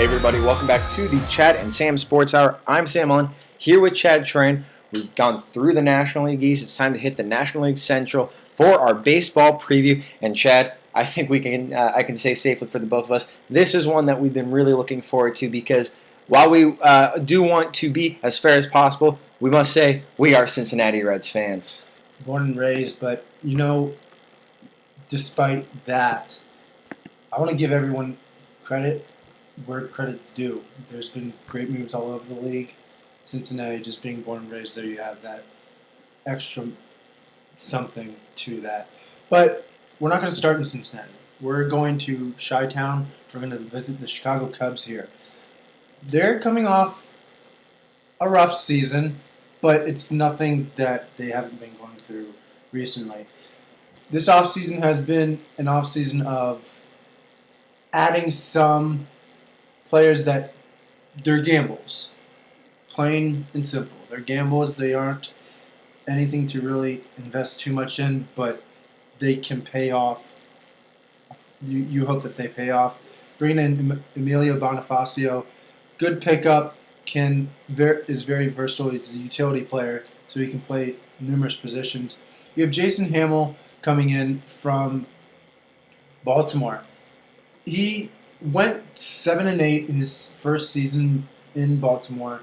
Hey everybody, welcome back to the Chad and Sam Sports Hour. I'm Sam Allen, here with Chad Tran. We've gone through the National League East. It's time to hit the National League Central for our baseball preview. And Chad, I think I can say safely for the both of us, this is one that we've been really looking forward to because while we do want to be as fair as possible, we must say we are Cincinnati Reds fans. Born and raised, but despite that, I want to give everyone credit where credit's due. There's been great moves all over the league. Cincinnati, just being born and raised there, you have that extra something to that. But we're not going to start in Cincinnati. We're going to Chi-Town. We're going to visit the Chicago Cubs here. They're coming off a rough season, but it's nothing that they haven't been going through recently. This offseason has been an offseason of adding some players that they're gambles. Plain and simple. They're gambles. They aren't anything to really invest too much in, but they can pay off. You hope that they pay off. Bringing in Emilio Bonifacio, good pickup, is very versatile. He's a utility player, so he can play numerous positions. You have Jason Hamill coming in from Baltimore. He went 7-8 in his first season in Baltimore.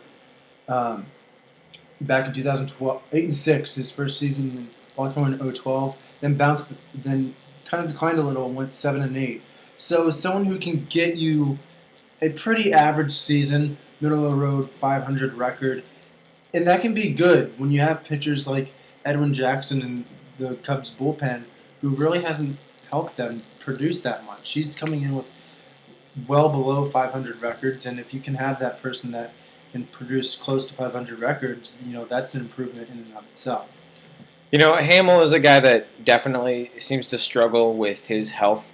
Back in 2012, 8-6 his first season in Baltimore in 2012. Then kind of declined a little and went 7-8. So someone who can get you a pretty average season, middle of the road, 500 record, and that can be good when you have pitchers like Edwin Jackson and the Cubs bullpen, who really hasn't helped them produce that much. He's coming in with well below 500 records, and if you can have that person that can produce close to 500 records, that's an improvement in and of itself. Hamill is a guy that definitely seems to struggle with his health,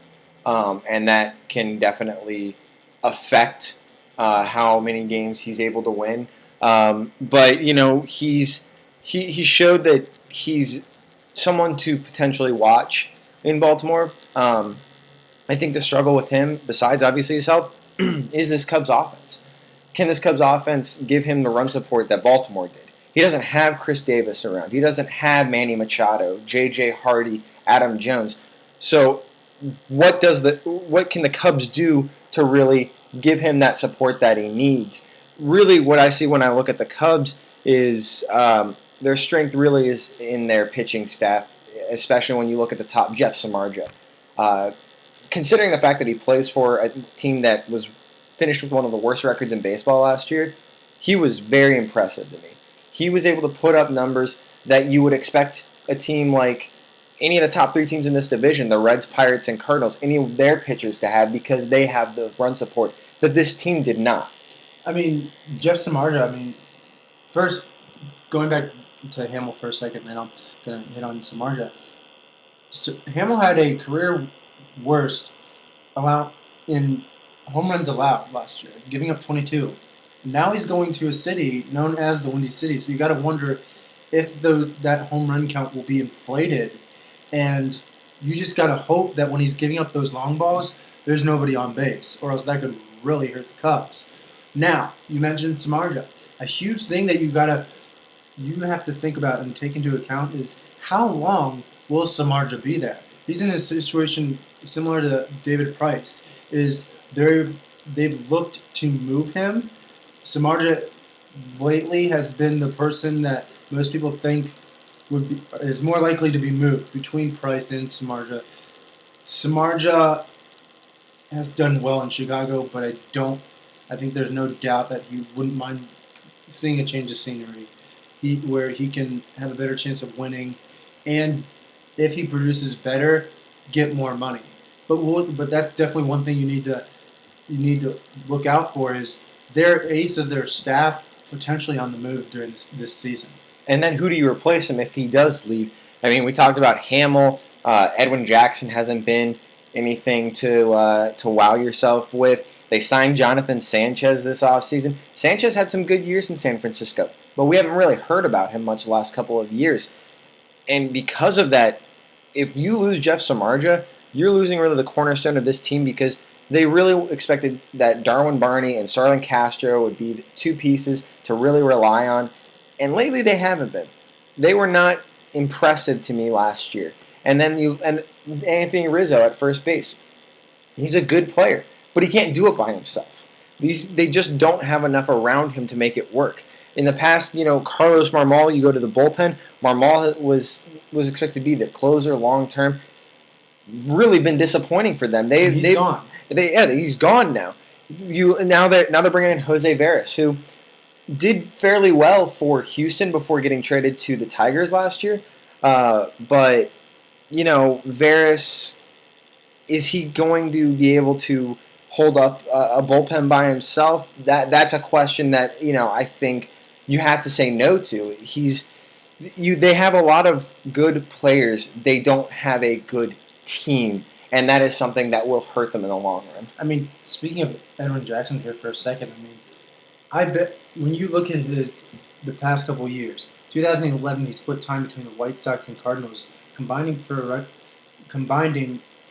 and that can definitely affect how many games he's able to win. But he showed that he's someone to potentially watch in Baltimore. I think the struggle with him, besides obviously his health, is this Cubs offense. Can this Cubs offense give him the run support that Baltimore did? He doesn't have Chris Davis around. He doesn't have Manny Machado, J.J. Hardy, Adam Jones. So what can the Cubs do to really give him that support that he needs? Really, what I see when I look at the Cubs is their strength really is in their pitching staff, especially when you look at the top, Jeff Samardzija. Considering the fact that he plays for a team that was finished with one of the worst records in baseball last year, he was very impressive to me. He was able to put up numbers that you would expect a team like any of the top three teams in this division, the Reds, Pirates, and Cardinals, any of their pitchers to have because they have the run support that this team did not. Jeff Samardzija, first, going back to Hamill for a second, then I'm going to hit on Samardzija. So, Hamill had a career worst in home runs allowed last year, giving up 22. Now he's going to a city known as the Windy City, so you got to wonder if that home run count will be inflated, and you just got to hope that when he's giving up those long balls, there's nobody on base, or else that could really hurt the Cubs. Now, you mentioned Samardzija. A huge thing that you have to think about and take into account is how long will Samardzija be there? He's in a situation similar to David Price. They've looked to move him. Samardzija lately has been the person that most people think is more likely to be moved between Price and Samardzija. Samardzija has done well in Chicago, but I think there's no doubt that he wouldn't mind seeing a change of scenery, where he can have a better chance of winning, and if he produces better, get more money. But that's definitely one thing you need to look out for is their ace of their staff potentially on the move during this season. And then who do you replace him if he does leave? We talked about Hamill. Edwin Jackson hasn't been anything to wow yourself with. They signed Jonathan Sanchez this offseason. Sanchez had some good years in San Francisco, but we haven't really heard about him much the last couple of years. And because of that, if you lose Jeff Samardzija, you're losing really the cornerstone of this team because They really expected that Darwin Barney and Starlin Castro would be the two pieces to really rely on, and lately they haven't been. They were not impressive to me last year. And then and Anthony Rizzo at first base. He's a good player, but he can't do it by himself. They just don't have enough around him to make it work. In the past, Carlos Marmol, you go to the bullpen. Marmol was expected to be the closer long term. Really been disappointing for them. He's gone. He's gone now. Now they're bringing in Jose Veras, who did fairly well for Houston before getting traded to the Tigers last year. But Veras, is he going to be able to hold up a bullpen by himself? That's a question that I think you have to say no to. They have a lot of good players. They don't have a good team, and that is something that will hurt them in the long run. I mean, speaking of Edwin Jackson here for a second, I bet when you look at the past couple of years, 2011 he split time between the White Sox and Cardinals, combining for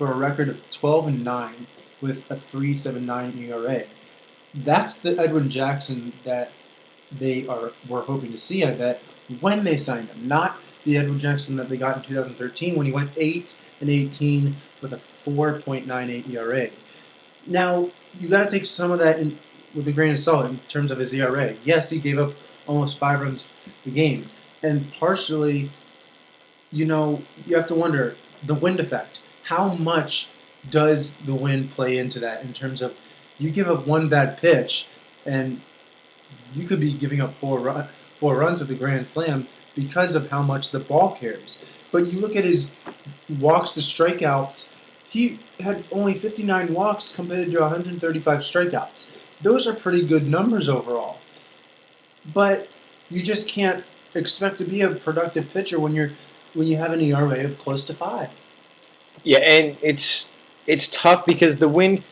a record of 12-9 with a 3.79 ERA. That's the Edwin Jackson that were hoping to see, I bet, when they signed him. Not the Edwin Jackson that they got in 2013 when he went 8-18 with a 4.98 ERA. Now, you got to take some of that with a grain of salt in terms of his ERA. Yes, he gave up almost 5 runs a game. And partially, you have to wonder, the wind effect. How much does the wind play into that in terms of you give up one bad pitch and you could be giving up four runs with a grand slam because of how much the ball carries. But you look at his walks to strikeouts, he had only 59 walks compared to 135 strikeouts. Those are pretty good numbers overall. But you just can't expect to be a productive pitcher when you have an ERA of close to 5. Yeah, and it's tough because the wind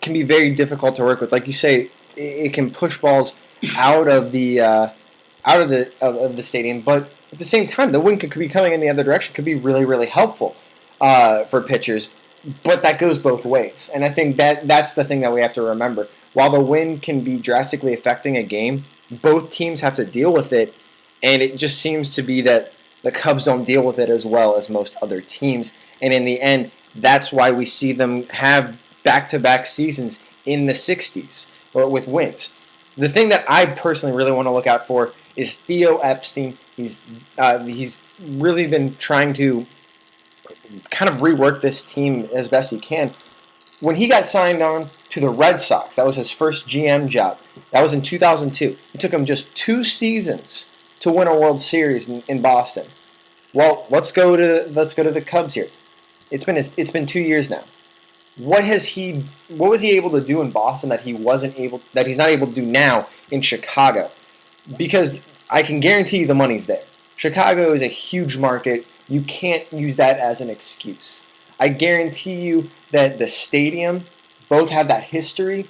can be very difficult to work with. Like you say, it can push balls out of the stadium, but at the same time, the wind could be coming in the other direction. Could be really, really helpful for pitchers, but that goes both ways. And I think that's the thing that we have to remember. While the wind can be drastically affecting a game, both teams have to deal with it, and it just seems to be that the Cubs don't deal with it as well as most other teams. And in the end, that's why we see them have back-to-back seasons in the 60s or with wins. The thing that I personally really want to look out for is Theo Epstein. He's really been trying to kind of rework this team as best he can. When he got signed on to the Red Sox, that was his first GM job. That was in 2002. It took him just 2 seasons to win a World Series in Boston. Well, let's go to the Cubs here. It's been 2 years now. What was he able to do in Boston that he's not able to do now in Chicago? Because I can guarantee you the money's there. Chicago is a huge market. You can't use that as an excuse. I guarantee you that the stadium both have that history.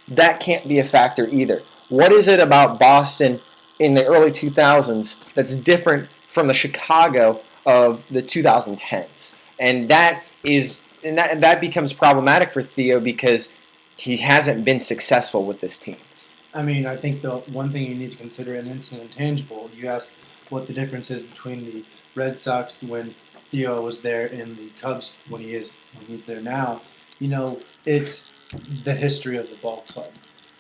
That can't be a factor either. What is it about Boston in the early 2000s that's different from the Chicago of the 2010s? And that becomes problematic for Theo because he hasn't been successful with this team. I think the one thing you need to consider, and it's an intangible, you asked what the difference is between the Red Sox when Theo was there and the Cubs when he's there now. It's the history of the ball club.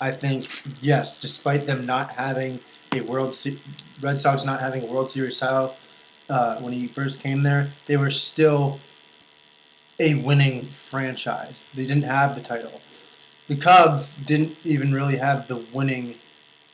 I think, yes, despite them not having Red Sox not having a World Series title when he first came there, they were still a winning franchise. They didn't have the title. The Cubs didn't even really have the winning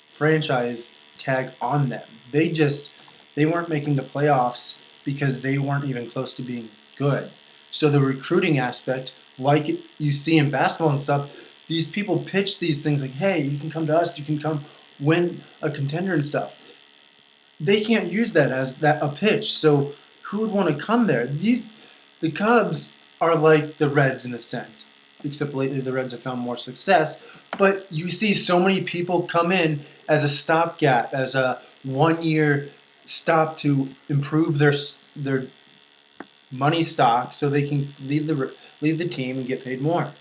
franchise tag on them. They weren't making the playoffs because they weren't even close to being good. So the recruiting aspect, like you see in basketball and stuff, these people pitch these things like, hey, you can come to us, you can come win a contender and stuff. They can't use that as a pitch. So who would want to come there? The Cubs are like the Reds in a sense, except lately the Reds have found more success. But you see so many people come in as a stopgap, as a 1-year stop to improve their money stock so they can leave the team and get paid more.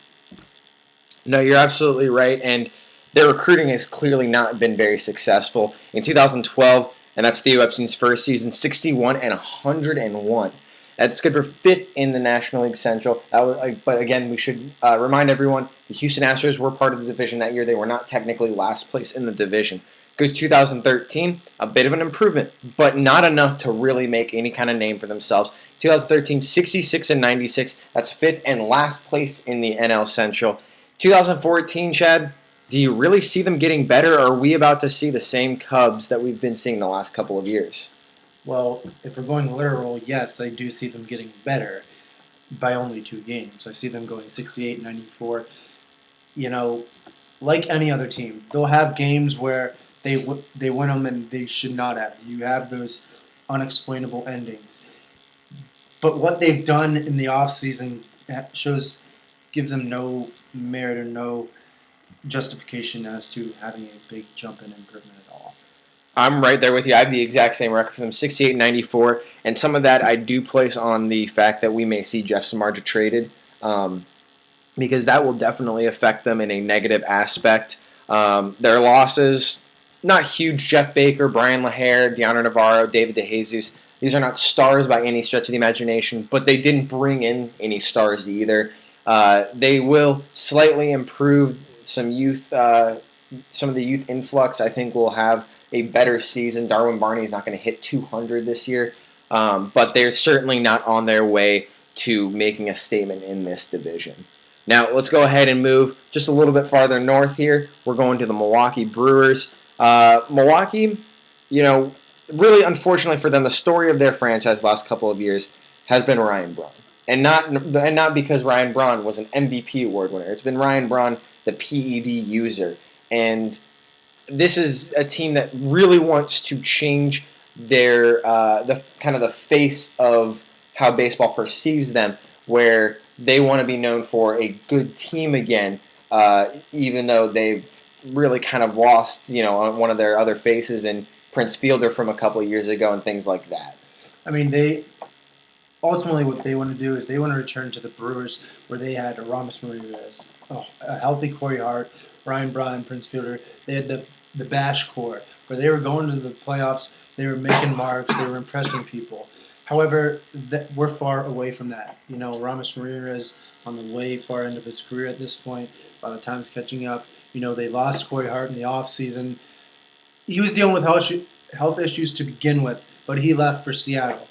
No, you're absolutely right, and their recruiting has clearly not been very successful. In 2012, and that's Theo Epstein's first season, 61 and 101. That's good for fifth in the National League Central. But again, we should remind everyone the Houston Astros were part of the division that year. They were not technically last place in the division. Good 2013, a bit of an improvement, but not enough to really make any kind of name for themselves. 2013, 66 and 96. That's fifth and last place in the NL Central. 2014, Chad, do you really see them getting better, or are we about to see the same Cubs that we've been seeing the last couple of years? Well, if we're going literal, yes, I do see them getting better by only 2 games. I see them going 68 94. You know, like any other team, they'll have games where they win them and they should not have. You have those unexplainable endings. But what they've done in the offseason gives them no merit or no justification as to having a big jump in improvement at all. I'm right there with you. I have the exact same record for them, 68-94, and some of that I do place on the fact that we may see Jeff Samardzija traded, because that will definitely affect them in a negative aspect. Their losses, not huge. Jeff Baker, Brian LaHair, Deontay Navarro, David DeJesus. These are not stars by any stretch of the imagination, but they didn't bring in any stars either. They will slightly improve some youth, some of the youth influx. I think will have a better season. Darwin Barney is not going to hit 200 this year, but they're certainly not on their way to making a statement in this division. Now, let's go ahead and move just a little bit farther north here. We're going to the Milwaukee Brewers. Milwaukee, really unfortunately for them, the story of their franchise the last couple of years has been Ryan Braun. And not because Ryan Braun was an MVP award winner. It's been Ryan Braun, the PED user. And this is a team that really wants to change their the face of how baseball perceives them, where they want to be known for a good team again, even though they've really kind of lost, one of their other faces in Prince Fielder from a couple of years ago and things like that. I mean, ultimately what they want to do is they want to return to the Brewers where they had Aramis Ramirez, a healthy Corey Hart, Ryan Braun, Prince Fielder. They had the Bash Core, where they were going to the playoffs, they were making marks, they were impressing people. However, we're far away from that. Aramis Ramirez on the way far end of his career at this point, by the time it's catching up. They lost Corey Hart in the offseason. He was dealing with health issues to begin with, but he left for Seattle.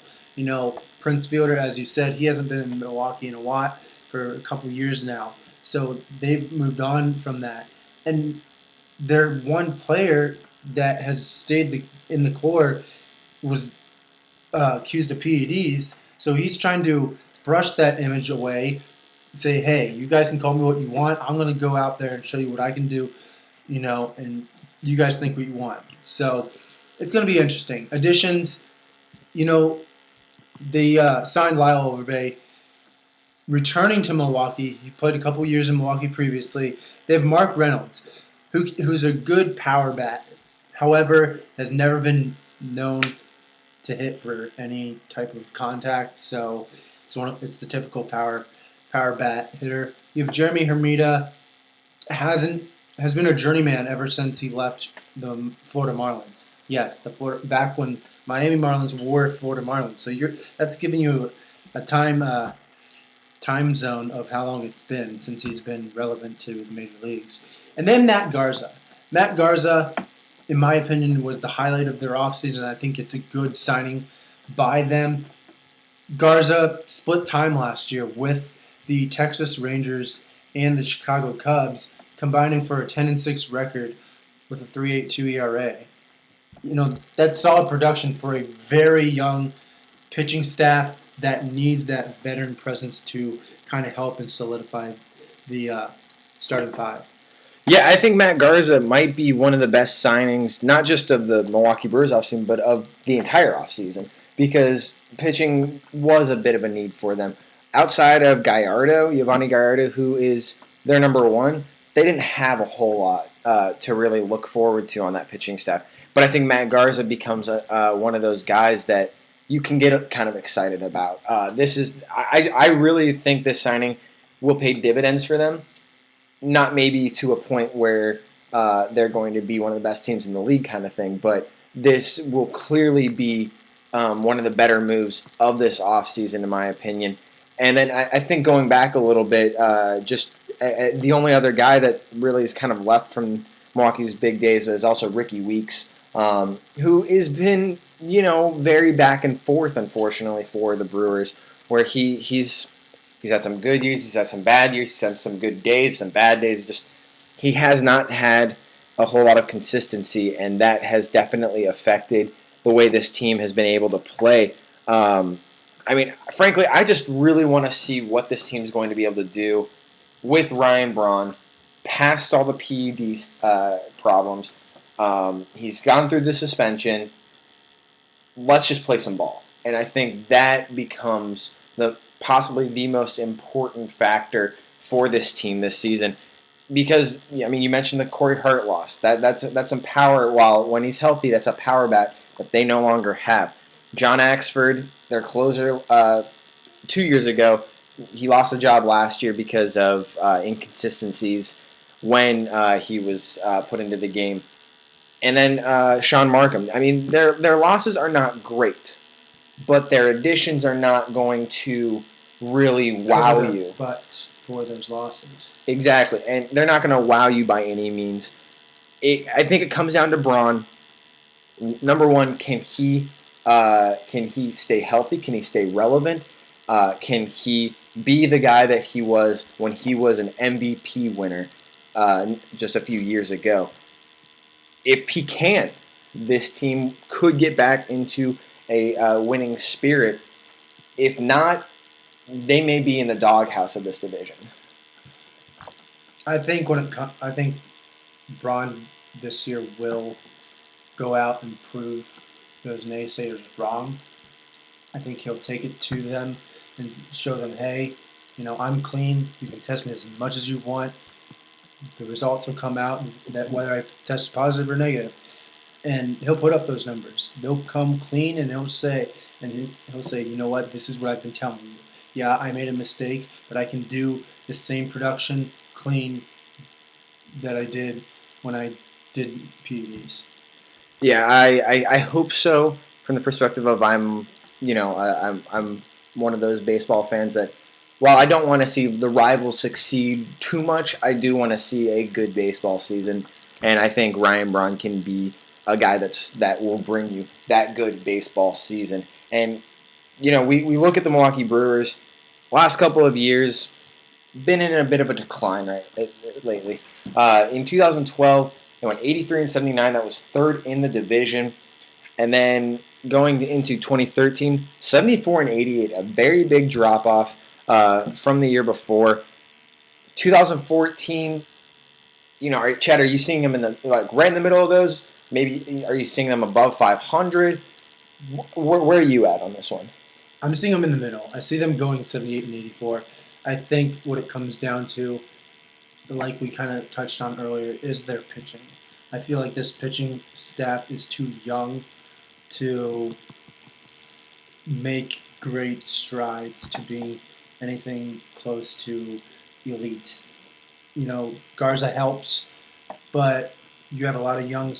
Prince Fielder, as you said, he hasn't been in Milwaukee in a while for a couple years now. So they've moved on from that. And their one player that has stayed in the core was accused of PEDs. So he's trying to brush that image away, say, hey, you guys can call me what you want. I'm going to go out there and show you what I can do, and you guys think what you want. So it's going to be interesting. Additions, they signed Lyle Overbay. Returning to Milwaukee, he played a couple years in Milwaukee previously. They have Mark Reynolds, who's a good power bat. However, has never been known to hit for any type of contact. So it's the typical power bat hitter. You have Jeremy Hermida, has been a journeyman ever since he left the Florida Marlins. Yes, back when Miami Marlins were Florida Marlins. So that's giving you a time zone of how long it's been since he's been relevant to the major leagues. And then Matt Garza. Matt Garza, in my opinion, was the highlight of their offseason. I think it's a good signing by them. Garza split time last year with the Texas Rangers and the Chicago Cubs, combining for a 10-6 record with a 3.82 ERA. That's solid production for a very young pitching staff that needs that veteran presence to kind of help and solidify the starting five. Yeah, I think Matt Garza might be one of the best signings, not just of the Milwaukee Brewers offseason, but of the entire offseason, because pitching was a bit of a need for them. Outside of Giovanni Gallardo, who is their number one, they didn't have a whole lot to really look forward to on that pitching staff. But I think Matt Garza becomes one of those guys that you can get kind of excited about. I really think this signing will pay dividends for them. not maybe to a point where they're going to be one of the best teams in the league kind of thing, but this will clearly be one of the better moves of this offseason, in my opinion. And then I think going back a little bit, the only other guy that really is kind of left from Milwaukee's big days is also Ricky Weeks, who has been, very back and forth, unfortunately, for the Brewers, where he's had some good years, he's had some bad years, he's had some good days, some bad days. Just he has not had a whole lot of consistency, and that has definitely affected the way this team has been able to play. Frankly, I just really want to see what this team's going to be able to do with Ryan Braun, past all the PED problems. He's gone through the suspension. Let's just play some ball. And I think that becomes possibly the most important factor for this team this season. Because, you mentioned the Corey Hart loss. That's some power. While when he's healthy, that's a power bat that they no longer have. John Axford, their closer, 2 years ago, he lost the job last year because of inconsistencies when he was put into the game. And then Sean Markham. Their losses are not great, but their additions are not going to really wow you. But for those losses. Exactly, and they're not going to wow you by any means. I think it comes down to Braun. Number one, can he stay healthy? Can he stay relevant? Can he be the guy that he was when he was an MVP winner just a few years ago? If he can, this team could get back into a winning spirit. If not, they may be in the doghouse of this division. I think Braun this year will go out and prove those naysayers wrong. I think he'll take it to them and show them, hey, I'm clean. You can test me as much as you want. The results will come out, that whether I test positive or negative, and he'll put up those numbers. They'll come clean, and he'll say, you know what, this is what I've been telling you. Yeah, I made a mistake, but I can do the same production clean that I did when I did PEDs. Yeah, I hope so. From the perspective of I'm one of those baseball fans that, while I don't want to see the rivals succeed too much, I do want to see a good baseball season, and I think Ryan Braun can be a guy that will bring you that good baseball season. And we look at the Milwaukee Brewers. Last couple of years, been in a bit of a decline lately. In 2012, they went 83-79. That was third in the division, and then going into 2013, 74-88, a very big drop off from the year before. 2014, Chad, are you seeing them in the right in the middle of those? Maybe are you seeing them above 500? Where are you at on this one? I'm seeing them in the middle. I see them going 78 and 84. I think what it comes down to, like we kind of touched on earlier, is their pitching. I feel like this pitching staff is too young to make great strides to being anything close to elite. Garza helps, but you have a lot of young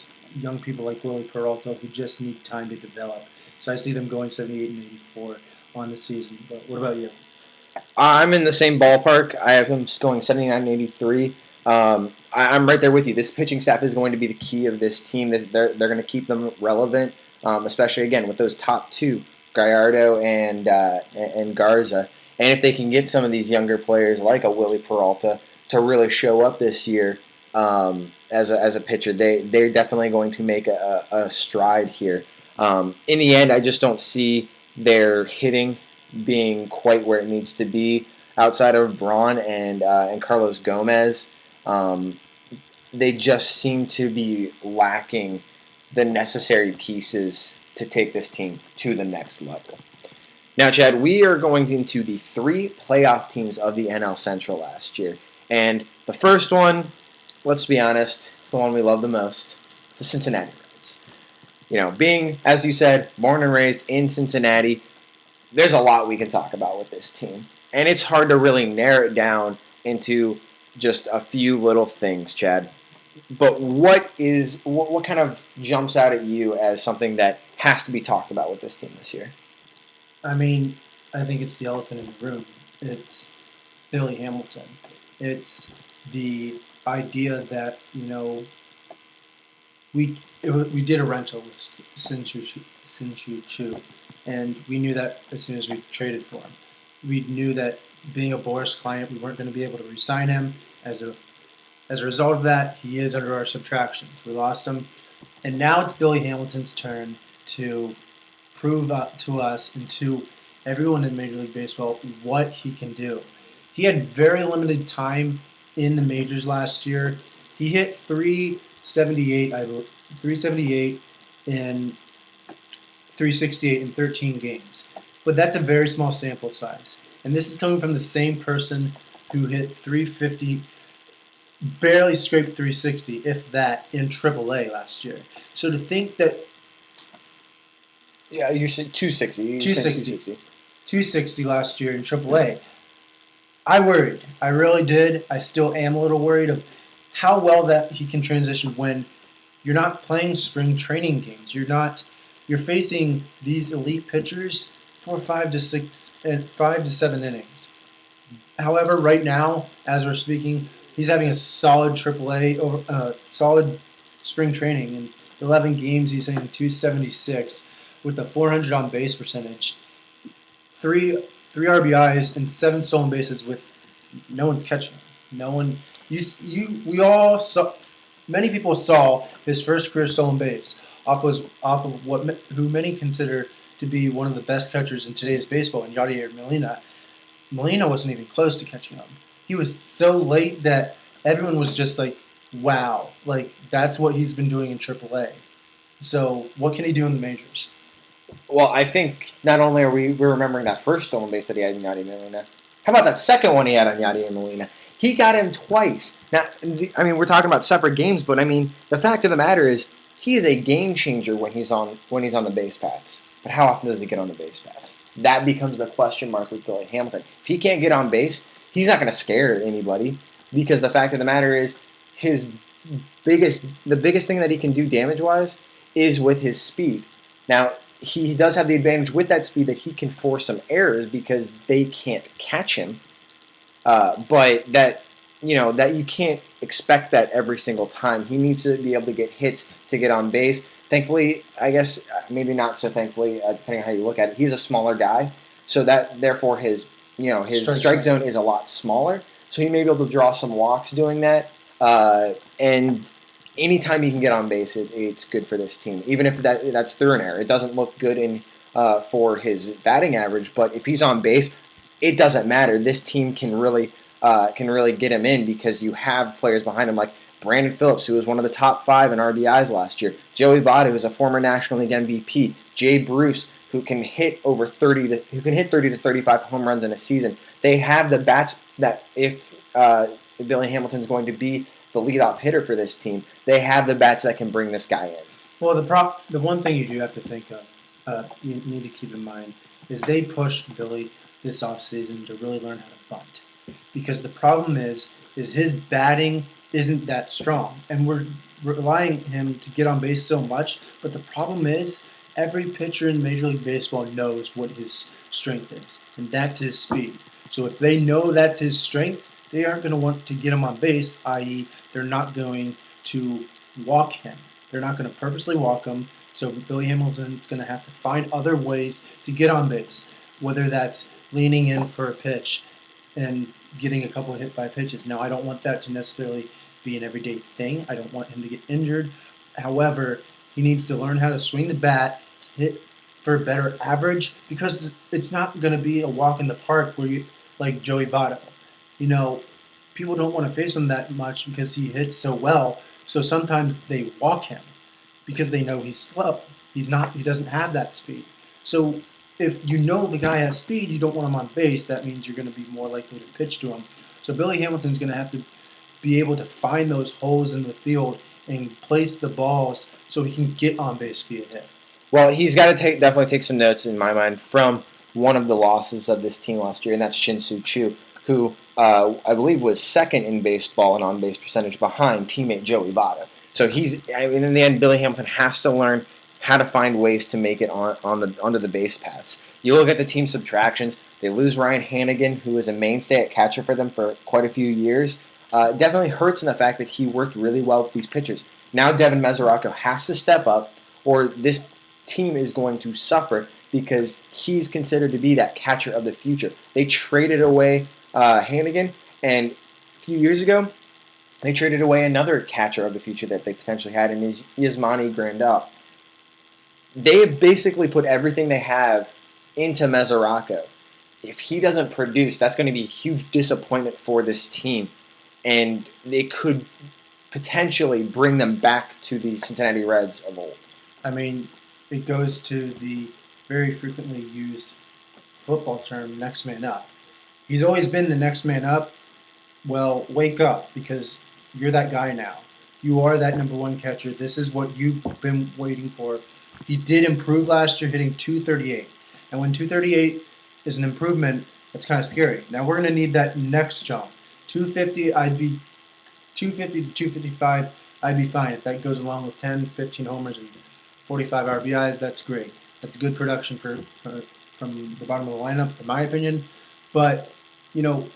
people like Willie Peralta who just need time to develop. So I see them going 78 and 84 on the season. But what about you? I'm in the same ballpark. I have them going 79 and 83. I'm right there with you. This pitching staff is going to be the key of this team. They're going to keep them relevant, especially, again, with those top two, Gallardo and Garza. And if they can get some of these younger players like a Willie Peralta to really show up this year as a pitcher, they're definitely going to make a stride here. In the end, I just don't see their hitting being quite where it needs to be outside of Braun and Carlos Gomez. They just seem to be lacking the necessary pieces to take this team to the next level. Now, Chad, we are going into the 3 playoff teams of the NL Central last year. And the first one, let's be honest, it's the one we love the most. It's the Cincinnati Reds. Being, as you said, born and raised in Cincinnati, there's a lot we can talk about with this team. And it's hard to really narrow it down into just a few little things, Chad. But what kind of jumps out at you as something that has to be talked about with this team this year? I mean, I think it's the elephant in the room. It's Billy Hamilton. It's the idea that we did a rental with Shin-Soo Choo, and we knew that as soon as we traded for him. We knew that being a Boris client, we weren't going to be able to re-sign him. As a result of that, he is under our subtractions. We lost him, and now it's Billy Hamilton's turn to prove to us and to everyone in Major League Baseball what he can do. He had very limited time in the majors last year. He hit 378 in 368 in 13 games. But that's a very small sample size. And this is coming from the same person who hit 350, barely scraped 360, if that, in AAA last year. So to think that... Yeah, you said 260. 260 last year in AAA. I worried. I really did. I still am a little worried of how well that he can transition when you're not playing spring training games. You're facing these elite pitchers for 5 to 7 innings. However, right now, as we're speaking, he's having a solid AAA, solid spring training. In 11 games, he's hitting 276 with a 400 on base percentage, three RBIs and 7 stolen bases with no one's catching him. No one. We all saw. Many people saw his first career stolen base off of who many consider to be one of the best catchers in today's baseball, in Yadier Molina. Molina wasn't even close to catching him. He was so late that everyone was just like, wow, like that's what he's been doing in AAA. So what can he do in the majors? Well, I think not only are we're remembering that first stolen base that he had in Yadier Molina, how about that second one he had on Yadier Molina? He got him twice. Now, I mean, we're talking about separate games, but I mean, the fact of the matter is, he is a game changer when he's on the base paths. But how often does he get on the base paths? That becomes the question mark with Billy Hamilton. If he can't get on base, he's not going to scare anybody, because the fact of the matter is, the biggest thing that he can do damage-wise is with his speed. Now, he does have the advantage with that speed that he can force some errors because they can't catch him. But that you can't expect that every single time. He needs to be able to get hits to get on base. Thankfully, I guess maybe not so thankfully, depending on how you look at it, he's a smaller guy, so that therefore his strike zone is a lot smaller. So he may be able to draw some walks doing that. And anytime he can get on base, it's good for this team. Even if that's through an error, it doesn't look good for his batting average. But if he's on base, it doesn't matter. This team can really get him in, because you have players behind him like Brandon Phillips, who was one of the top 5 in RBIs last year, Joey Votto, who's a former National League MVP, Jay Bruce, who can hit 30 to 35 home runs in a season. They have the bats that if Billy Hamilton's going to be the leadoff hitter for this team, they have the bats that can bring this guy in. Well, the one thing you do have to think of, you need to keep in mind, is they pushed Billy this offseason to really learn how to bunt. Because the problem is his batting isn't that strong. And we're relying on him to get on base so much. But the problem is every pitcher in Major League Baseball knows what his strength is. And that's his speed. So if they know that's his strength, they aren't going to want to get him on base, i.e. they're not going to walk him. They're not going to purposely walk him. So Billy Hamilton's going to have to find other ways to get on base, whether that's leaning in for a pitch and getting a couple of hit by pitches. Now, I don't want that to necessarily be an everyday thing. I don't want him to get injured. However, he needs to learn how to swing the bat, hit for a better average, because it's not going to be a walk in the park where you like Joey Votto. People don't want to face him that much because he hits so well. So sometimes they walk him because they know he's slow. He doesn't have that speed. So if you know the guy has speed, you don't want him on base. That means you're going to be more likely to pitch to him. So Billy Hamilton's going to have to be able to find those holes in the field and place the balls so he can get on base via hit. Well, he's got to definitely take some notes, in my mind, from one of the losses of this team last year, and that's Shin-Soo Choo. who I believe was second in baseball and on-base percentage behind teammate Joey Votto. So in the end, Billy Hamilton has to learn how to find ways to make it onto the base paths. You look at the team subtractions. They lose Ryan Hannigan, who was a mainstay at catcher for them for quite a few years. Definitely hurts in the fact that he worked really well with these pitchers. Now Devin Mesoraco has to step up, or this team is going to suffer because he's considered to be that catcher of the future. They traded away Hannigan, and a few years ago, they traded away another catcher of the future that they potentially had in Yasmani Grandal. They have basically put everything they have into Mesoraco. If he doesn't produce, that's going to be a huge disappointment for this team, and they could potentially bring them back to the Cincinnati Reds of old. I mean, it goes to the very frequently used football term, next man up. He's always been the next man up. Well, wake up, because you're that guy now. You are that number one catcher. This is what you've been waiting for. He did improve last year, hitting 238. And when 238 is an improvement, that's kind of scary. Now we're going to need that next jump. 250, I'd be 250 to 255, I'd be fine. If that goes along with 10, 15 homers and 45 RBIs, that's great. That's good production from the bottom of the lineup, in my opinion. But, you know,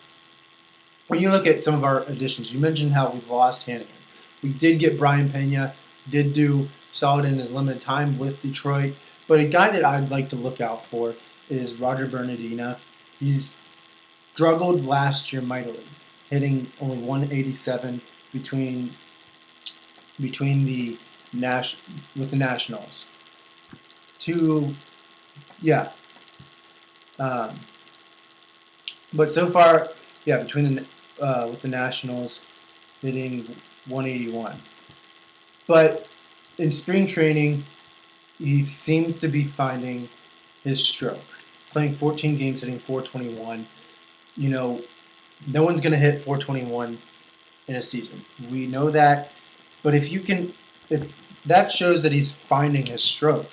when you look at some of our additions, you mentioned how we've lost Hannigan. We did get Brian Pena, did do solid in his limited time with Detroit. But a guy that I'd like to look out for is Roger Bernardina. He's struggled last year mightily, hitting only 187 with the Nationals. But so far, with the Nationals, hitting 181. But in spring training, he seems to be finding his stroke. Playing 14 games, hitting 421. You know, no one's going to hit 421 in a season. We know that. But if that shows that he's finding his stroke.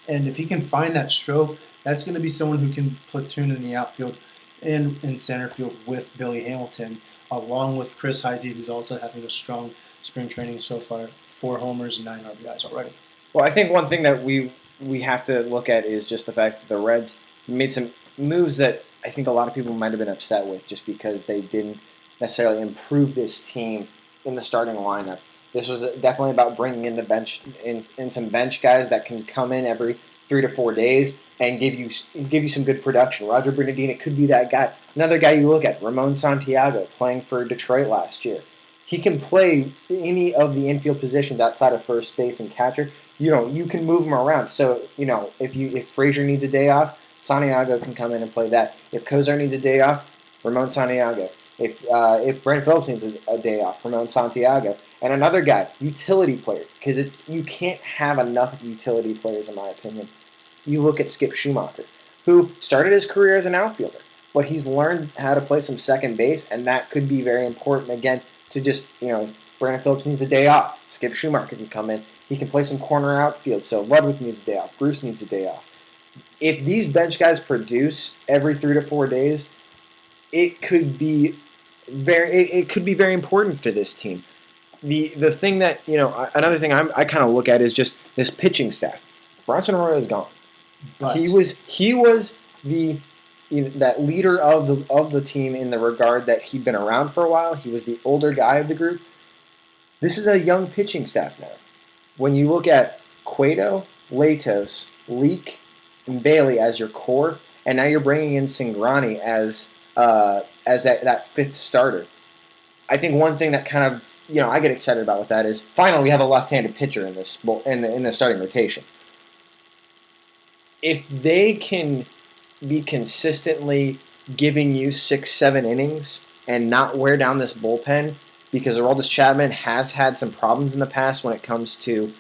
And if he can find that stroke, that's going to be someone who can platoon in the outfield and in center field with Billy Hamilton, along with Chris Heisey, who's also having a strong spring training so far. 4 homers and 9 RBIs already. Well, I think one thing that we have to look at is just the fact that the Reds made some moves that I think a lot of people might have been upset with just because they didn't necessarily improve this team in the starting lineup. This was definitely about bringing in the bench in some bench guys that can come in every 3 to 4 days and give you some good production. Roger Bernardino could be that guy. Another guy you look at, Ramon Santiago, playing for Detroit last year. He can play any of the infield positions outside of first base and catcher. You can move him around. So, if Frazier needs a day off, Santiago can come in and play that. If Kozar needs a day off, Ramon Santiago. If Brandon Phillips needs a day off, Ramon Santiago. And another guy, utility player, because you can't have enough utility players, in my opinion. You look at Skip Schumacher, who started his career as an outfielder, but he's learned how to play some second base, and that could be very important, again, to just, if Brandon Phillips needs a day off, Skip Schumacher can come in. He can play some corner outfield, so Ludwig needs a day off, Bruce needs a day off. If these bench guys produce every 3 to 4 days, it could be very important to this team. The thing that, another thing I kind of look at is just this pitching staff. Bronson Arroyo is gone. But he was that leader of the team in the regard that he'd been around for a while. He was the older guy of the group. This is a young pitching staff now. When you look at Cueto, Latos, Leak, and Bailey as your core, and now you're bringing in Cingrani as that fifth starter. I think one thing that kind of I get excited about with that is finally we have a left-handed pitcher in the starting rotation. If they can be consistently giving you 6-7 innings and not wear down this bullpen, because Aroldis Chapman has had some problems in the past when it comes to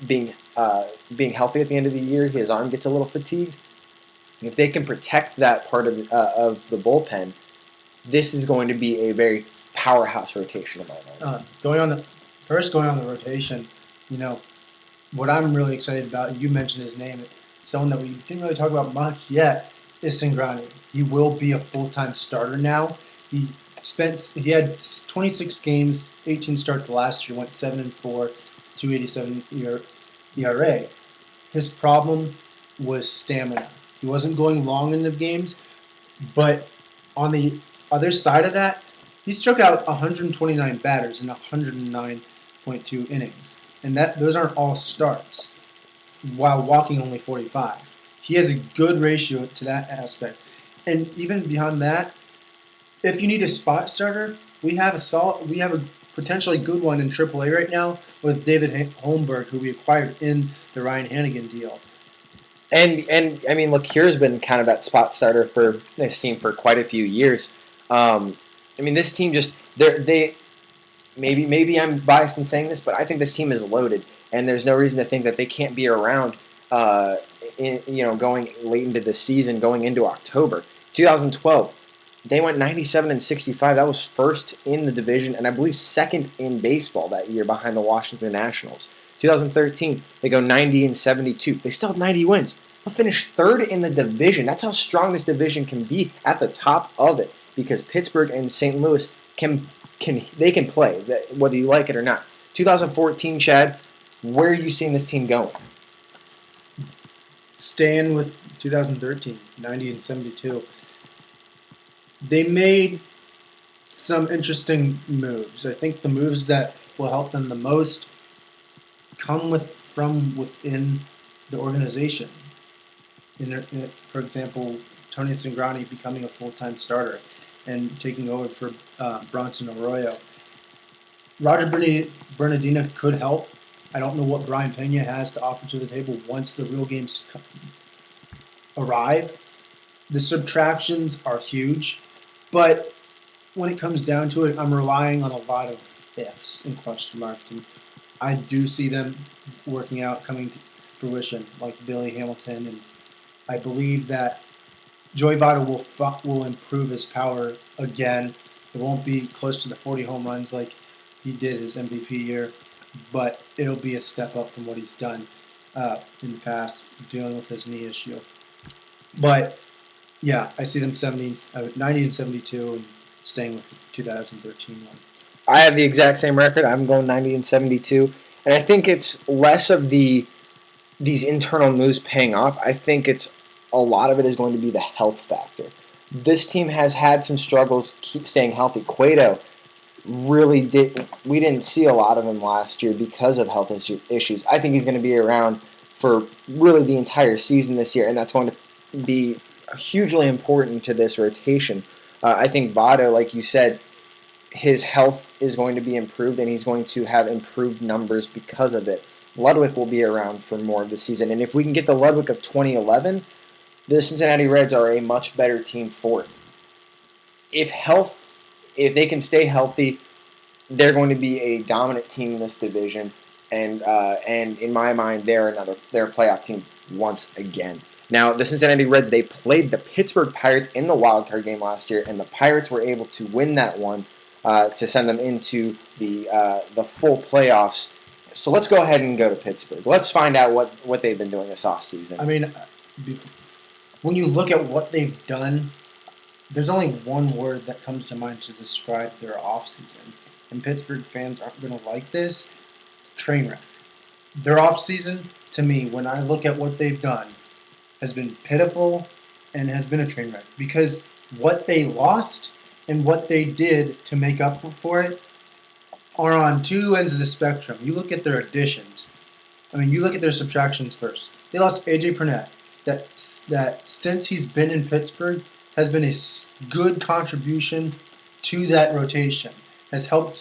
being healthy at the end of the year. His arm gets a little fatigued. If they can protect that part of the bullpen, this is going to be a very powerhouse rotation in my mind. Going on the rotation, what I'm really excited about, you mentioned his name, someone that we didn't really talk about much yet, Isangrani. He will be a full-time starter now. He had 26 games, 18 starts last year, went 7-4, 287 ERA. His problem was stamina. He wasn't going long in the games, but on the other side of that, he struck out 129 batters in 109.2 innings, and those aren't all starts, while walking only 45. He has a good ratio to that aspect, and even beyond that, if you need a spot starter, we have a potentially good one in AAA right now with David Holmberg, who we acquired in the Ryan Hannigan deal. And I mean, look, here's been kind of that spot starter for this team for quite a few years. I mean, this team just they maybe I'm biased in saying this, but I think this team is loaded, and there's no reason to think that they can't be around. Going late into the season, going into October, 2012. They went 97-65. That was first in the division, and I believe second in baseball that year behind the Washington Nationals. 2013, they go 90-72. They still have 90 wins. They'll finish third in the division. That's how strong this division can be at the top of it, because Pittsburgh and St. Louis can play, whether you like it or not. 2014, Chad, where are you seeing this team going? Staying with 2013, 90-72. They made some interesting moves. I think the moves that will help them the most come from within the organization. For example, Tony Cingrani becoming a full-time starter and taking over for Bronson Arroyo. Roger Bernardino could help. I don't know what Brian Pena has to offer to the table once the real games arrive. The subtractions are huge. But when it comes down to it, I'm relying on a lot of ifs and question marks. And I do see them working out, coming to fruition, like Billy Hamilton. And I believe that Joey Votto will improve his power again. It won't be close to the 40 home runs like he did his MVP year, but it'll be a step up from what he's done in the past, dealing with his knee issue. But yeah, I see them 90-72 and staying with the 2013 one. I have the exact same record. I'm going 90-72, and I think it's less of these internal moves paying off. I think it's a lot of it is going to be the health factor. This team has had some struggles staying healthy. Cueto really did. We didn't see a lot of him last year because of health issues. I think he's going to be around for really the entire season this year, and that's going to be hugely important to this rotation. I think Votto, like you said, his health is going to be improved, and he's going to have improved numbers because of it. Ludwig will be around for more of the season, and if we can get the Ludwig of 2011, the Cincinnati Reds are a much better team for it. If they can stay healthy, they're going to be a dominant team in this division, and in my mind, they're a playoff team once again. Now, the Cincinnati Reds, they played the Pittsburgh Pirates in the wild card game last year, and the Pirates were able to win that one to send them into the full playoffs. So let's go ahead and go to Pittsburgh. Let's find out what they've been doing this offseason. I mean, when you look at what they've done, there's only one word that comes to mind to describe their offseason, and Pittsburgh fans aren't going to like this: train wreck. Their offseason, to me, when I look at what they've done, has been pitiful and has been a train wreck, because what they lost and what they did to make up for it are on two ends of the spectrum. You look at their additions. You look at their subtractions first. They lost A.J. Purnett, that since he's been in Pittsburgh has been a good contribution to that rotation, has helped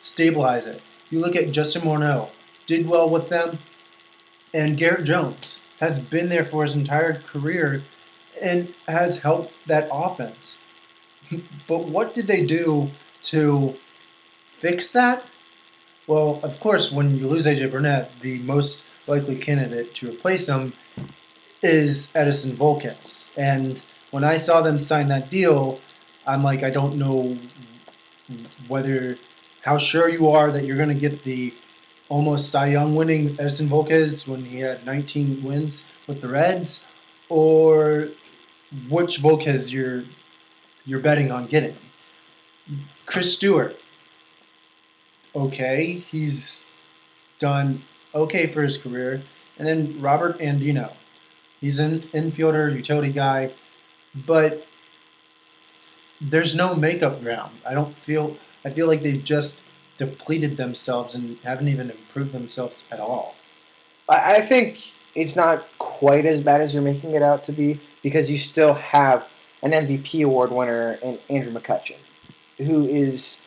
stabilize it. You look at Justin Morneau, did well with them, and Garrett Jones has been there for his entire career and has helped that offense. But what did they do to fix that? Well, of course, when you lose A.J. Burnett, the most likely candidate to replace him is Edinson Volquez. And when I saw them sign that deal, I'm like, I don't know how sure you are that you're going to get the almost Cy Young winning Edinson Volquez when he had 19 wins with the Reds, or which Volquez you're betting on getting. Chris Stewart, okay, he's done okay for his career. And then Robert Andino, he's an infielder, utility guy, but there's no makeup ground. I feel like they've just depleted themselves and haven't even improved themselves at all. I think it's not quite as bad as you're making it out to be because you still have an MVP award winner in Andrew McCutchen, who is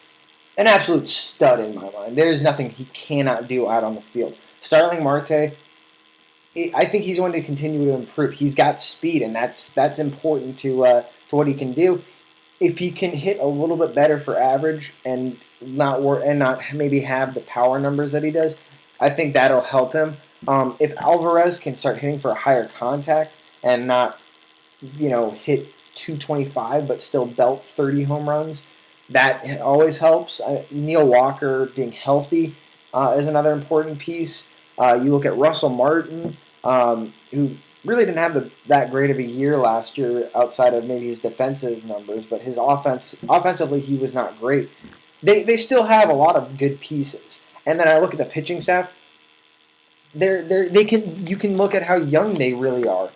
an absolute stud in my mind. There is nothing he cannot do out on the field. Starling Marte, I think he's going to continue to improve. He's got speed, and that's important to what he can do. If he can hit a little bit better for average and not maybe have the power numbers that he does, I think that'll help him. If Alvarez can start hitting for a higher contact and not, hit 225 but still belt 30 home runs, that always helps. Neil Walker being healthy is another important piece. You look at Russell Martin, who really didn't have that great of a year last year outside of maybe his defensive numbers, but his offensively he was not great. They still have a lot of good pieces. And then I look at the pitching staff. You can look at how young they really are.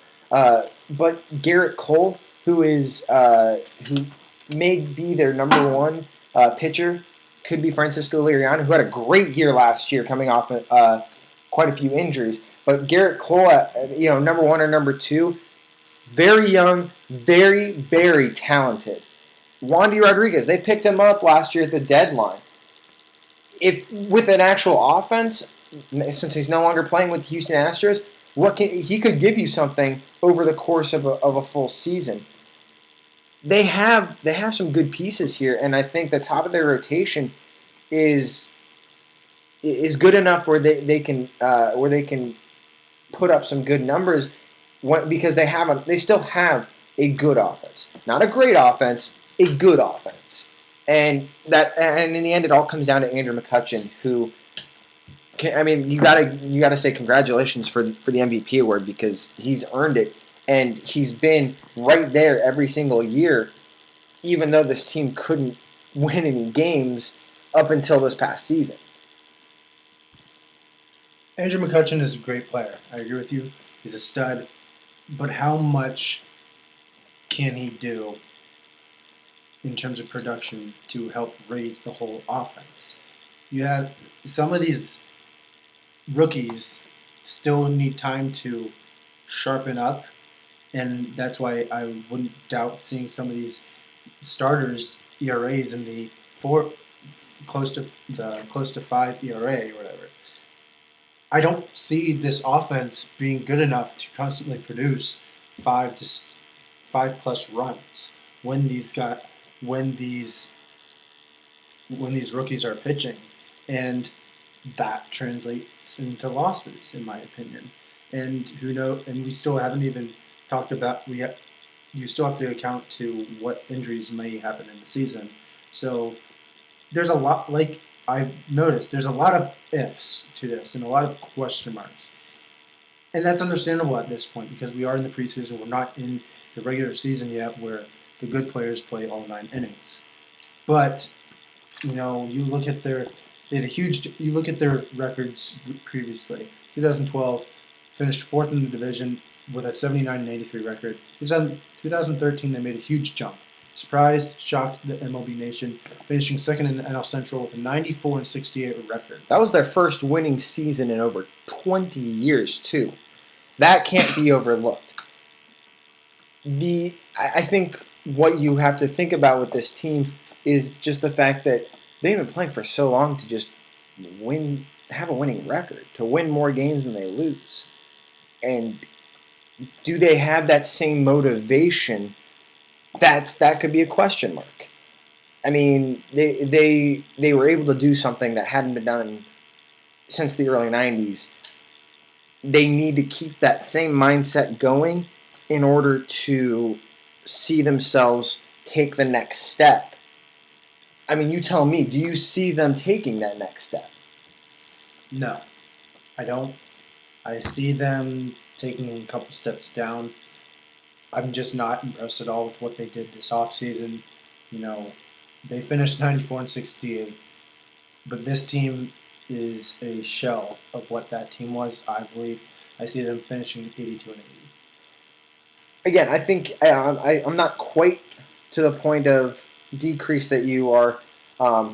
But Garrett Cole, who may be their number one pitcher, could be Francisco Liriano, who had a great year last year coming off quite a few injuries. But Garrett Cole, number one or number two, very young, very, very talented. Wandy Rodriguez, they picked him up last year at the deadline. If with an actual offense, since he's no longer playing with the Houston Astros, he could give you something over the course of a full season. They have some good pieces here, and I think the top of their rotation is good enough where they can put up some good numbers because they still have a good offense, not a great offense, a good offense, and in the end it all comes down to Andrew McCutchen, who. You gotta say congratulations for the MVP award because he's earned it, and he's been right there every single year, even though this team couldn't win any games up until this past season. Andrew McCutchen is a great player. I agree with you. He's a stud, but how much can he do in terms of production to help raise the whole offense? You have some of these rookies still need time to sharpen up, and that's why I wouldn't doubt seeing some of these starters ERAs in the close to 5 ERA or whatever. I don't see this offense being good enough to constantly produce 5+ runs when these rookies are pitching, and that translates into losses, in my opinion. And and we still haven't even talked about you still have to account to what injuries may happen in the season. So there's a lot, like I've noticed, there's a lot of ifs to this and a lot of question marks. And that's understandable at this point because we are in the preseason. We're not in the regular season yet where the good players play all 9 innings. But, you look at you look at their records previously. 2012 finished 4th in the division with a 79-83 record. 2013 they made a huge jump. Surprised, shocked the MLB nation, finishing 2nd in the NL Central with a 94-68 record. That was their first winning season in over 20 years, too. That can't be overlooked. I think what you have to think about with this team is just the fact that they've been playing for so long to just have a winning record, to win more games than they lose. And do they have that same motivation? That could be a question mark. I mean, they were able to do something that hadn't been done since the early 90s. They need to keep that same mindset going in order to see themselves take the next step. I mean, you tell me, do you see them taking that next step? No, I don't. I see them taking a couple steps down. I'm just not impressed at all with what they did this offseason. You know, they finished 94-68, but this team is a shell of what that team was, I believe. I see them finishing 82-80. Again, I think I'm not quite to the point of decrease that you are.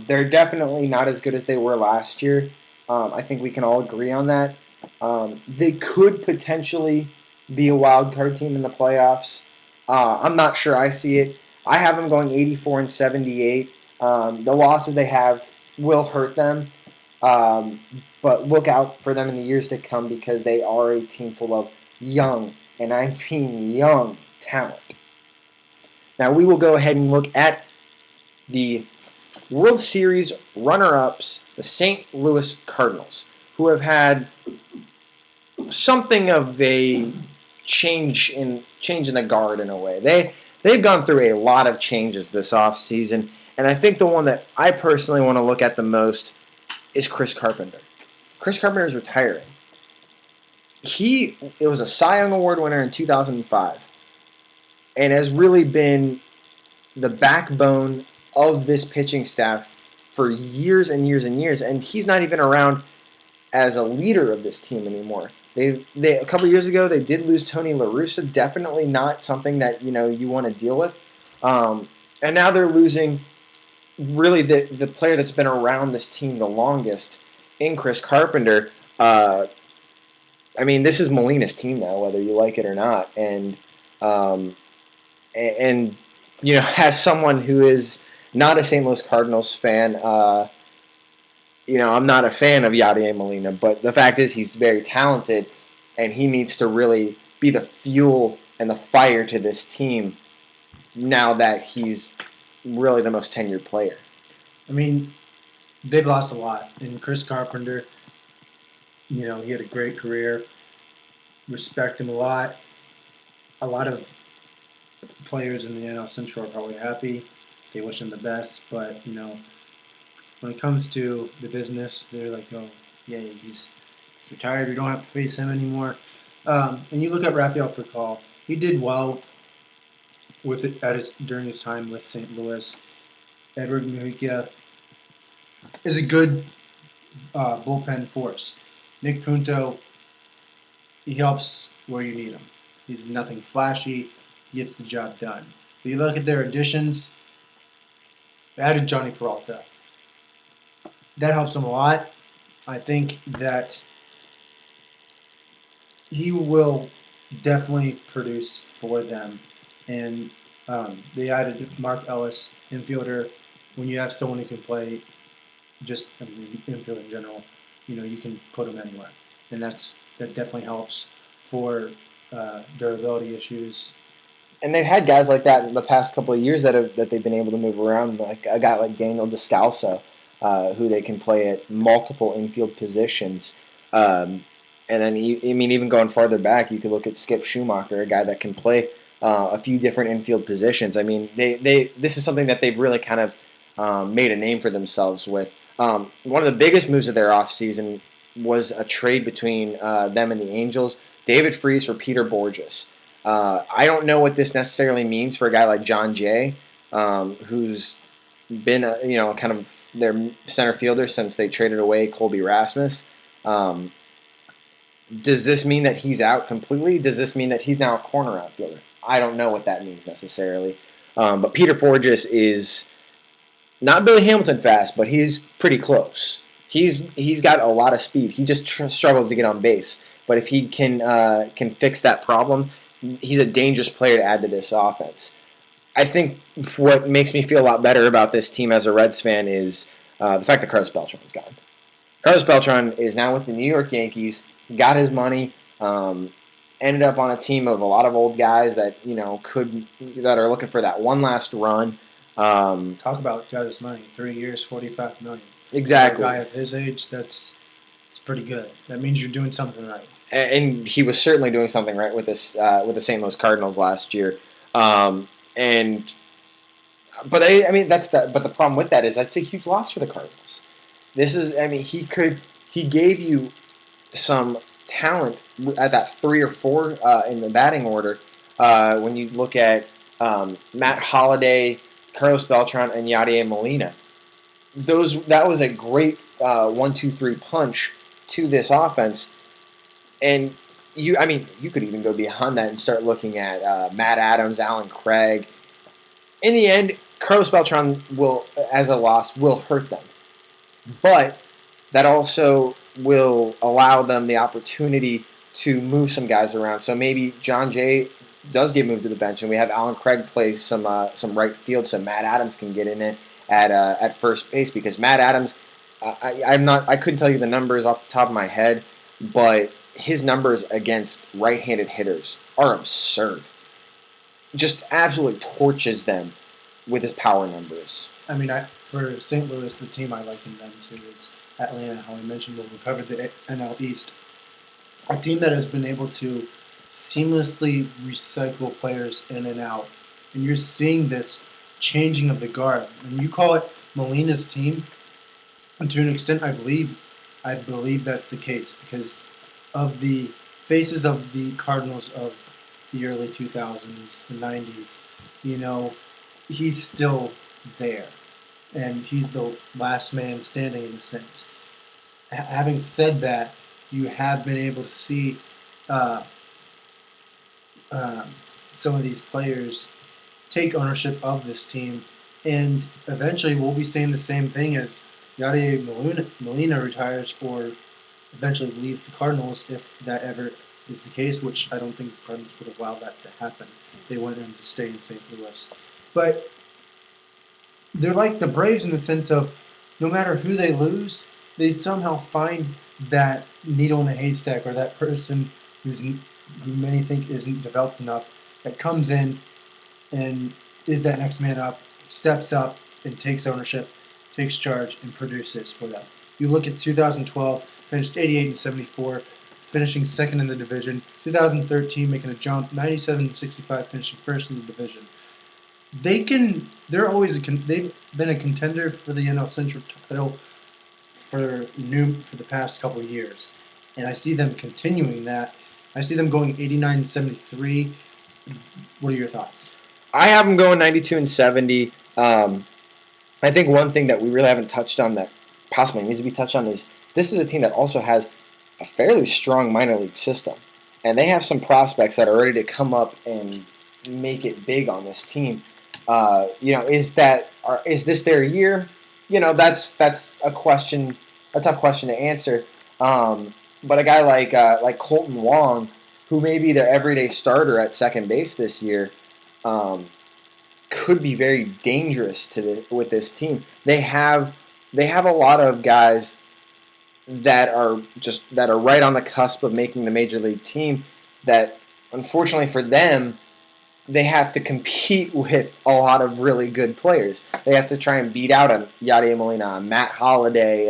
They're definitely not as good as they were last year. I think we can all agree on that. They could potentially be a wild card team in the playoffs. I'm not sure I see it. I have them going 84-78. The losses they have will hurt them, but look out for them in the years to come because they are a team full of young, and I mean young, talent. Now we will go ahead and look at the World Series runner-ups, the St. Louis Cardinals, who have had something of a change in the guard in a way. They've gone through a lot of changes this offseason, and I think the one that I personally want to look at the most is Chris Carpenter. Chris Carpenter is retiring. It was a Cy Young Award winner in 2005 and has really been the backbone of this pitching staff for years and years and years, and he's not even around as a leader of this team anymore. They a couple years ago they did lose Tony La Russa, definitely not something that you want to deal with, and now they're losing really the player that's been around this team the longest in Chris Carpenter. I mean, this is Molina's team now, whether you like it or not, and as someone who is not a St. Louis Cardinals fan, I'm not a fan of Yadier Molina, but the fact is he's very talented, and he needs to really be the fuel and the fire to this team now that he's really the most tenured player. I mean, they've lost a lot. And Chris Carpenter, he had a great career. Respect him a lot. A lot of players in the NL Central are probably happy. They wish him the best. But, when it comes to the business, they're like, oh, yeah, he's retired. We don't have to face him anymore. And you look at Rafael Furcal. He did well with it during his time with St. Louis. Edward Mujica is a good bullpen force. Nick Punto, he helps where you need him. He's nothing flashy. He gets the job done. But you look at their additions, they added Johnny Peralta. That helps them a lot. I think that he will definitely produce for them. And they added Mark Ellis, infielder. When you have someone who can play infield in general, you can put him anywhere. And that definitely helps for durability issues. And they've had guys like that in the past couple of years that they've been able to move around, like a guy like Daniel Descalso, who they can play at multiple infield positions. And then, even going farther back, you could look at Skip Schumacher, a guy that can play a few different infield positions. I mean, this is something that they've really kind of made a name for themselves with. One of the biggest moves of their offseason was a trade between them and the Angels. David Freese for Peter Bourjos. I don't know what this necessarily means for a guy like John Jay, who's been kind of their center fielder since they traded away Colby Rasmus. Does this mean that he's out completely? Does this mean that he's now a corner outfielder? I don't know what that means necessarily. But Peter Bourjos is not Billy Hamilton fast, but he's pretty close. He's got a lot of speed. He just struggles to get on base. But if he can fix that problem, he's a dangerous player to add to this offense. I think what makes me feel a lot better about this team as a Reds fan is the fact that Carlos Beltran's gone. Carlos Beltran is now with the New York Yankees, got his money, ended up on a team of a lot of old guys that that are looking for that one last run. Talk about got his money, 3 years, $45 million. Exactly. For a guy of his age, it's pretty good. That means you're doing something right. And he was certainly doing something right with this with the St. Louis Cardinals last year. But the problem with that is that's a huge loss for the Cardinals. He gave you some talent at that 3 or 4 in the batting order, when you look at Matt Holliday, Carlos Beltran, and Yadier Molina. That was a great 1-2-3 punch to this offense, and you could even go beyond that and start looking at Matt Adams, Alan Craig. In the end, Carlos Beltran will, as a loss, will hurt them, but that also will allow them the opportunity to move some guys around. So maybe John Jay does get moved to the bench, and we have Alan Craig play some right field, so Matt Adams can get in it at first base, because Matt Adams, I couldn't tell you the numbers off the top of my head, but his numbers against right-handed hitters are absurd. Just absolutely torches them with his power numbers. I mean, for St. Louis, the team I liken them to is Atlanta, how I mentioned when we covered the NL East. A team that has been able to seamlessly recycle players in and out. And you're seeing this changing of the guard. And you call it Molina's team, and to an extent, I believe that's the case, because of the faces of the Cardinals of the early 2000s, the 90s, he's still there. And he's the last man standing in a sense. Having said that, you have been able to see some of these players take ownership of this team, and eventually we'll be saying the same thing as Yadier Molina retires or eventually leaves the Cardinals, if that ever is the case, which I don't think the Cardinals would allow that to happen. They want him to stay in St. Louis. But they're like the Braves in the sense of no matter who they lose, they somehow find that needle in a haystack, or that person who many think isn't developed enough, that comes in and is that next man up, steps up and takes ownership, takes charge, and produces for them. You look at 2012, finished 88-74, finishing second in the division. 2013, making a jump, 97-65, finishing first in the division. They've been a contender for the NL Central title for the past couple of years, and I see them continuing that. I see them going 89-73. What are your thoughts? I have them going 92-70. I think one thing that we really haven't touched on that possibly needs to be touched on is this is a team that also has a fairly strong minor league system, and they have some prospects that are ready to come up and make it big on this team. Is this their year? That's a question, a tough question to answer. But a guy like Colton Wong, who may be their everyday starter at second base this year, could be very dangerous with this team. They have a lot of guys that are right on the cusp of making the major league team. That unfortunately for them, they have to compete with a lot of really good players. They have to try and beat out a Yadier Molina, Matt Holliday,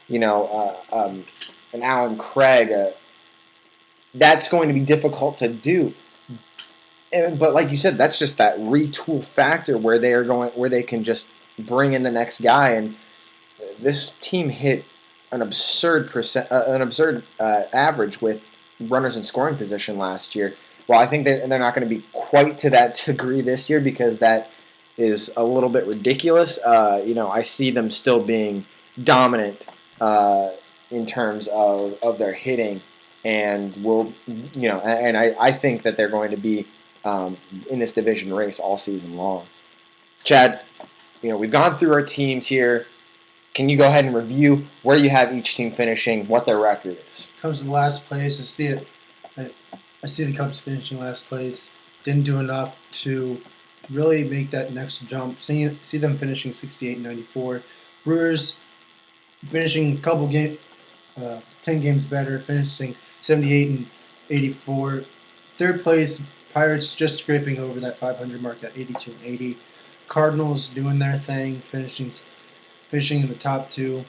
and Alan Craig. That's going to be difficult to do. But like you said, that's just that retool factor where they can just bring in the next guy. And this team hit an absurd average with runners in scoring position last year. Well, I think they're not going to be quite to that degree this year, because that is a little bit ridiculous. I see them still being dominant in terms of their hitting, and I think that they're going to be in this division race all season long. Chad, we've gone through our teams here. Can you go ahead and review where you have each team finishing, what their record is? Comes to last place. I see the Cubs finishing last place. Didn't do enough to really make that next jump. See them finishing 68-94. Brewers finishing 10 games better, finishing 78-84. Third place, Pirates just scraping over that 500 mark at 82-80. Cardinals doing their thing, finishing in the top two,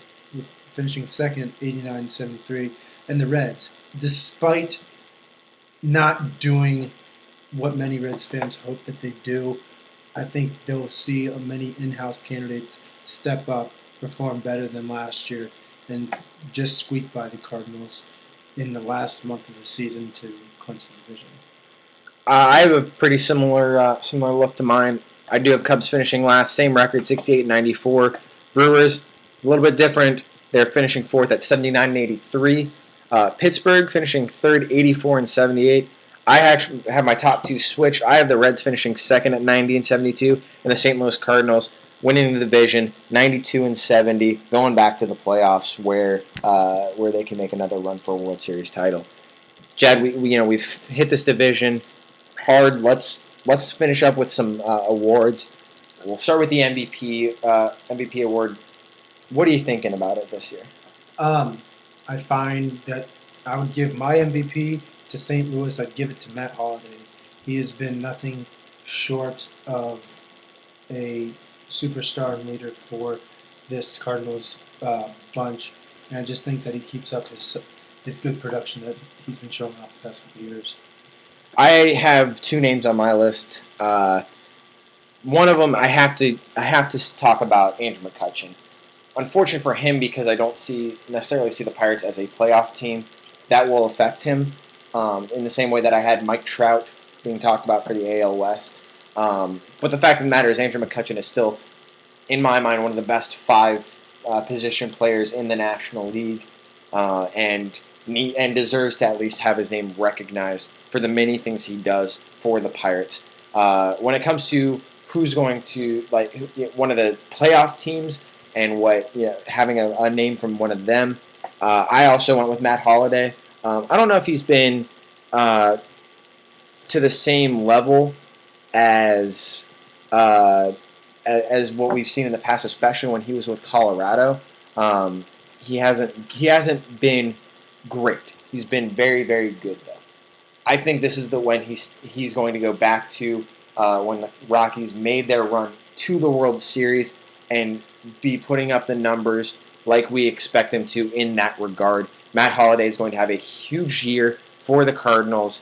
finishing second, 89-73. And the Reds, despite not doing what many Reds fans hope that they do, I think they'll see many in-house candidates step up, perform better than last year, and just squeak by the Cardinals in the last month of the season to clinch the division. I have a pretty similar look to mine. I do have Cubs finishing last, same record, 68-94. Brewers, a little bit different. They're finishing fourth at 79-83. Pittsburgh finishing third, 84-78. I actually have my top two switched. I have the Reds finishing second at 90-72, and the St. Louis Cardinals winning the division 92-70, going back to the playoffs where they can make another run for a World Series title. Jad, we've hit this division hard. Let's finish up with some awards. We'll start with the MVP award. What are you thinking about it this year? I find that I would give my MVP to St. Louis. I'd give it to Matt Holliday. He has been nothing short of a superstar and leader for this Cardinals bunch, and I just think that he keeps up his good production that he's been showing off the past couple years. I have two names on my list. One of them I have to talk about Andrew McCutchen. Unfortunate for him because I don't necessarily see the Pirates as a playoff team. That will affect him in the same way that I had Mike Trout being talked about for the AL West. But the fact of the matter is Andrew McCutchen is still, in my mind, one of the best five position players in the National League, and deserves to at least have his name recognized for the many things he does for the Pirates. When it comes to who's going to one of the playoff teams and having a name from one of them, I also went with Matt Holliday. I don't know if he's been to the same level as what we've seen in the past, especially when he was with Colorado. He hasn't been great. He's been very, very good though. I think this is when he's going to go back to when the Rockies made their run to the World Series and be putting up the numbers like we expect him to in that regard. Matt Holliday is going to have a huge year for the Cardinals,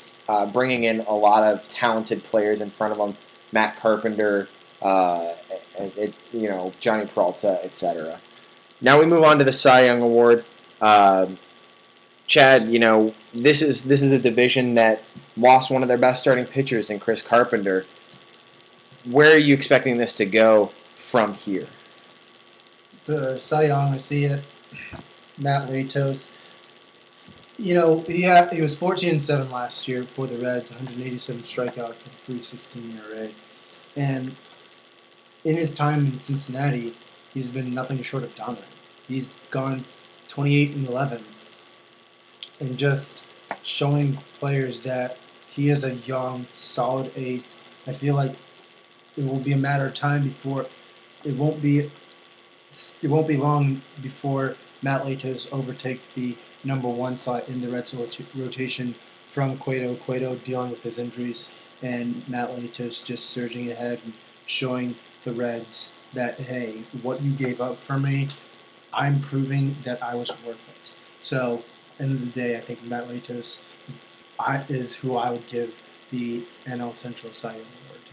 bringing in a lot of talented players in front of him. Matt Carpenter, Johnny Peralta, etc. Now we move on to the Cy Young Award. Chad, this is a division that lost one of their best starting pitchers in Chris Carpenter. Where are you expecting this to go from here? The Cy Young, I see it. Matt Latos. He was 14-7 last year for the Reds, 187 strikeouts with a 3.16 ERA, and in his time in Cincinnati, he's been nothing short of dominant. He's gone 28-11, and just showing players that he is a young, solid ace. I feel like it will be a matter of time before it won't be long before Matt Latos overtakes the number one slot in the Red Sox rotation from Cueto. Cueto dealing with his injuries, and Matt Latos just surging ahead and showing the Reds that, hey, what you gave up for me, I'm proving that I was worth it. So, end of the day, I think Matt Latos is who I would give the NL Central Cy Young Award to.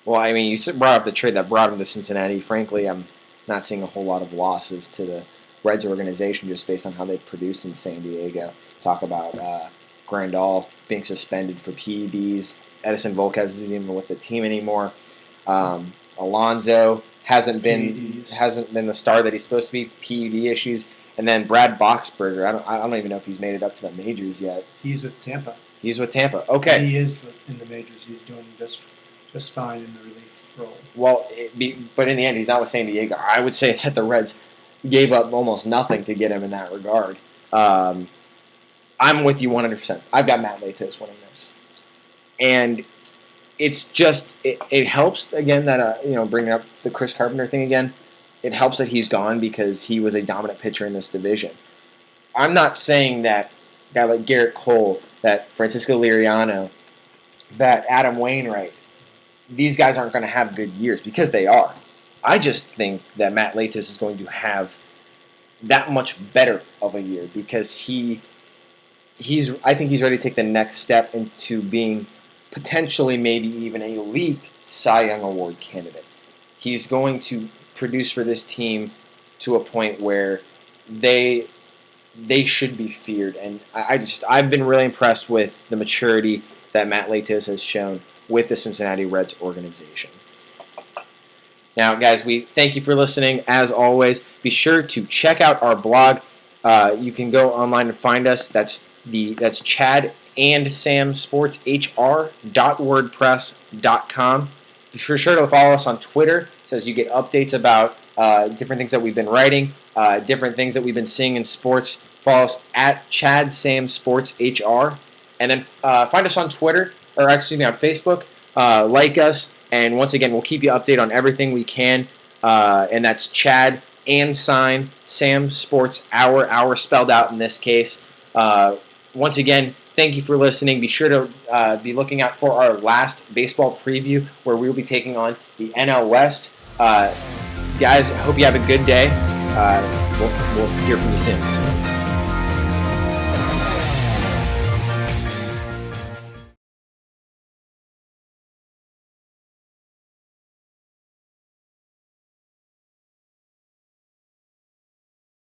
Well, I mean, you brought up the trade that brought him to Cincinnati. Frankly, I'm not seeing a whole lot of losses to the Reds organization just based on how they've produced in San Diego. Talk about Grandal being suspended for PEDs. Edison Volquez isn't even with the team anymore. Alonso hasn't been the star that he's supposed to be. PED issues, and then Brad Boxberger. I don't even know if he's made it up to the majors yet. He's with Tampa. Okay. He is in the majors. He's doing just fine in the relief role. Well, but in the end, he's not with San Diego. I would say that the Reds gave up almost nothing to get him in that regard. I'm with you 100%. I've got Matt Latos winning this, and it's just it helps again that bringing up the Chris Carpenter thing again. It helps that he's gone because he was a dominant pitcher in this division. I'm not saying that a guy like Garrett Cole, that Francisco Liriano, that Adam Wainwright, these guys aren't going to have good years because they are. I just think that Matt Latos is going to have that much better of a year because I think he's ready to take the next step into being potentially maybe even a league Cy Young Award candidate. He's going to produce for this team to a point where they should be feared, and I've been really impressed with the maturity that Matt Latis has shown with the Cincinnati Reds organization. Now, guys, we thank you for listening. As always, be sure to check out our blog. You can go online and find us. That's Chad and Sam Sports HR.wordpress.com. Be sure to follow us on Twitter, so as you get updates about different things that we've been writing, different things that we've been seeing in sports. Follow us at Chad Sam Sports HR, and then find us on Twitter, or excuse me, on Facebook. Like us, and once again, we'll keep you updated on everything we can. And that's Chad and Sam Sports Hour spelled out in this case. Once again, thank you for listening. Be sure to be looking out for our last baseball preview, where we will be taking on the NL West. Guys, I hope you have a good day. We'll hear from you soon.